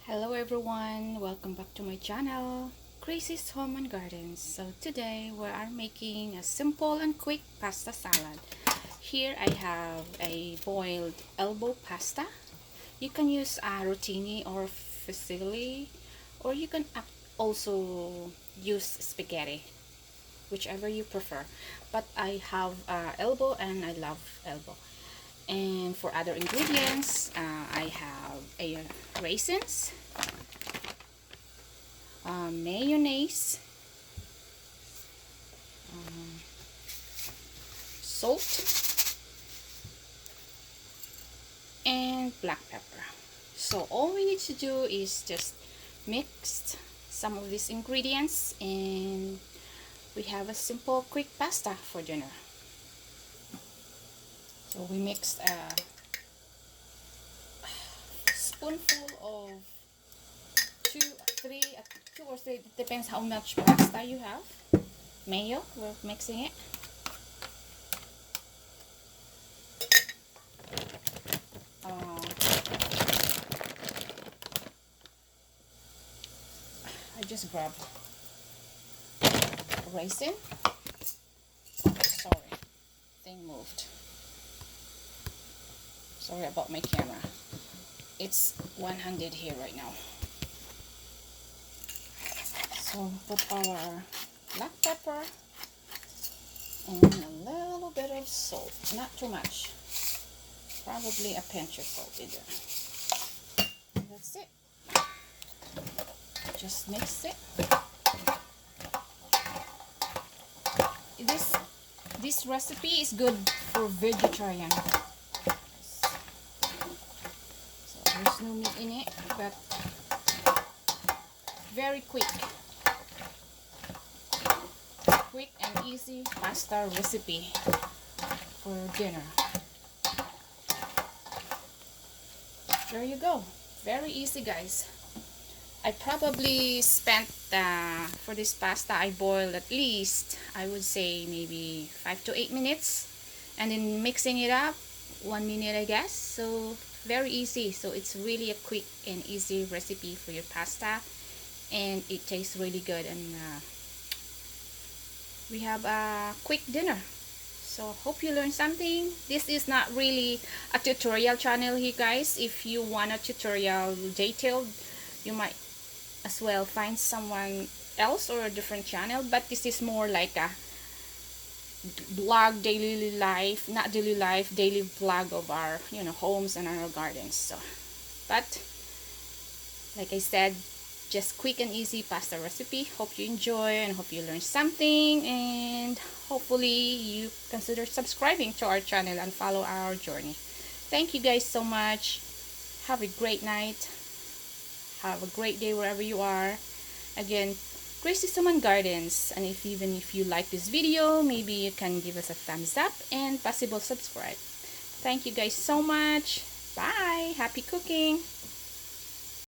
Hello everyone, welcome back to my channel, Crazy's Home and Gardens. So today we are making a simple and quick pasta salad. Here I have a boiled elbow pasta. You can use rotini or fusilli, or you can also use spaghetti, whichever you prefer. But I have elbow and I love elbow. And for other ingredients, I have raisins, mayonnaise, salt, and black pepper. So all we need to do is just mix some of these ingredients and we have a simple quick pasta for dinner. So we mixed a spoonful of two or three, depends how much pasta you have. Mayo, we're mixing it. I just grabbed raisin. Sorry, thing moved. Sorry about my camera. It's one-handed here right now. So put our black pepper and a little bit of salt, not too much. Probably a pinch of salt in there. And that's it. Just mix it. This recipe is good for vegetarian. So there's no meat in it, but very quick and easy pasta recipe for dinner. There you go. Very easy, guys. I probably spent for this pasta, I boiled at least, I would say maybe 5 to 8 minutes, and then mixing it up 1 minute, I guess. So very easy. So it's really a quick and easy recipe for your pasta, and it tastes really good, and we have a quick dinner. So hope you learned something. This is not really a tutorial channel here, guys. If you want a tutorial detailed, you might as well find someone else or a different channel, but this is more like a vlog, daily life, not daily life, daily vlog of our homes and our gardens. So but like I said, just quick and easy pasta recipe. Hope you enjoy and hope you learned something, and hopefully you consider subscribing to our channel and follow our journey. Thank you guys so much. Have a great night. Have a great day wherever you are. Again, Crazy's Home and Gardens. And even if you like this video, maybe you can give us a thumbs up and possible subscribe. Thank you guys so much. Bye. Happy cooking.